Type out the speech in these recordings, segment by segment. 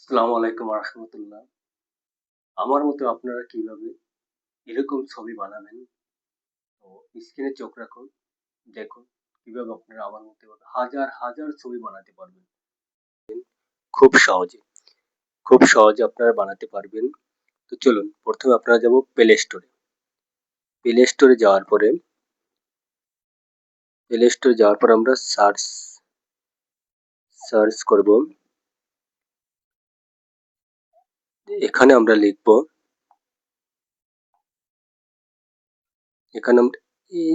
আসসালামু আলাইকুম রাহমাতুল্লাহ। আমার মতো আপনারা কিভাবে এরকম ছবি বানাবেন? তো স্ক্রিনে চোখ রাখুন, দেখুন কিভাবে আপনারা আমার মতো এভাবে হাজার, হাজার ছবি বানাতে পারবেন। খুব সহজে, খুব সহজে আপনারা বানাতে পারবেন। তো চলুন ১ম এ আপনারা যাবো প্লে স্টোরে। প্লে স্টোরে যাওয়ার পরে আমরা সার্চ করব। এখানে আমরা লিখব, এখানে আমরা এই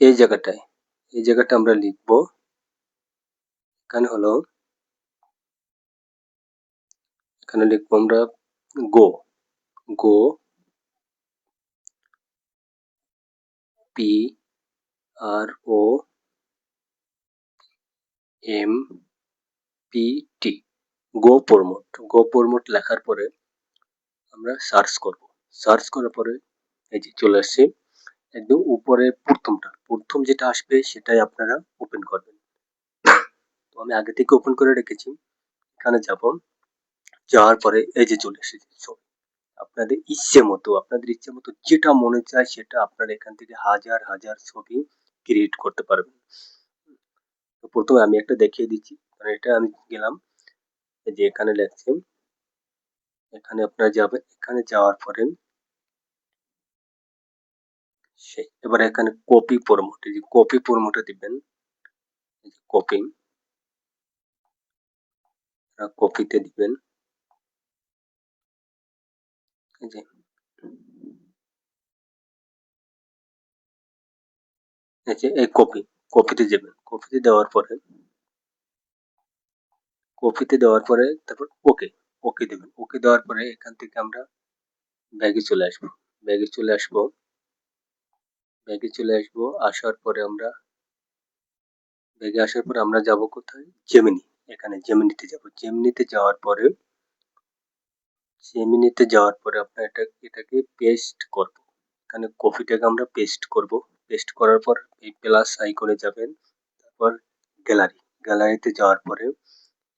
এই জায়গাটায়, এই জায়গাটা আমরা লিখব। এখানে হলো, এখানে লিখব আমরা গো, গো PRO MPT, গো প্রমোট লেখার পরে আমরা সার্চ করব। সার্চ করার পরে এই যে চলে আসছে। একদম উপরে প্রথম যেটা আসবে সেটাই আপনারা ওপেন করবেন। তো আমি আগে থেকে ওপেন করে রেখেছি। এখানে যাব, যাওয়ার পরে এই যে চলে এসেছে ছবি। আপনাদের ইচ্ছে মতো যেটা মনে চায় সেটা আপনারা এখান থেকে হাজার, হাজার ছবি ক্রিয়েট করতে পারবেন। তো ১ম এ আমি একটা দেখিয়ে দিচ্ছি। কারণ এটা আমি গেলাম, এই যে এখানে লেখছে, এখানে আপনারা যাবেন। এখানে যাওয়ার পরে এবার এখানে কপি প্রমোট, এই যে কপি প্রমোটে দিবেন। এই যে কপিতে দিবেন। এই যে এই কপিতে যাবেন। কপিতে দেওয়ার পরে তারপর ওকে দিবেন। ওকে দেওয়ার পরে এখান থেকে আমরা ব্যাগে চলে আসবো। ব্যাগে চলে আসবো। ব্যাগে চলে আসবো। আসার পরে আমরা যাব কোথায়? জেমিনি। এখানে জেমিনিতে যাব। জেমিনিতে যাওয়ার পরে আপনার এটাকে পেস্ট করব। এখানে কপিটাকে আমরা পেস্ট করব। পেস্ট করার পর এই প্লাস আইকনে যাবেন। তারপর গ্যালারিতে যাওয়ার পরে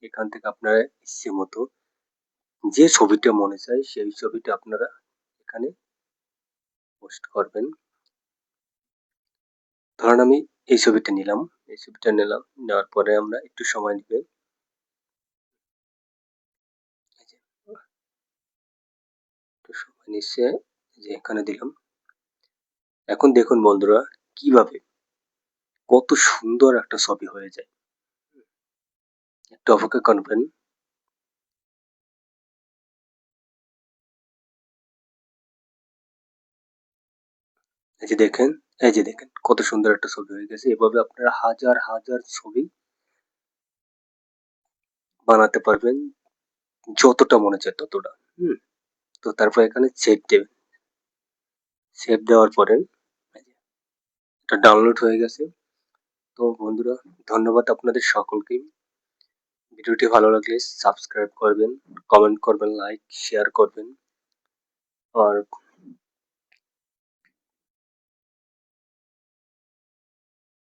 এখান থেকে আপনারা ইচ্ছে মতো যে ছবিটা মনে চায় সেই ছবিটা আপনারা এখানে পোস্ট করবেন। ধরেন আমি এই ছবিটা নিলাম। নেওয়ার পরে আমরা একটু সময় নিবে। একটু সময় নিচ্ছে, যে এখানে দিলাম। এখন দেখুন বন্ধুরা কিভাবে কত সুন্দর একটা ছবি হয়ে যায়। একটু অপেক্ষা করবেন। এই যে দেখেন কত সুন্দর একটা ছবি হয়ে গেছে। এভাবে আপনারা হাজার, হাজার ছবি বানাতে পারবেন, যতটা মনে চায় ততটা। তো তারপর এখানে সেভ দেবেন। সেভ দেওয়ার পরে এটা ডাউনলোড হয়ে গেছে। তো বন্ধুরা ধন্যবাদ আপনাদের সকলকে। ভিডিওটি ভালো লাগলে সাবস্ক্রাইব করবেন, কমেন্ট করবেন, লাইক, শেয়ার করবেন। আর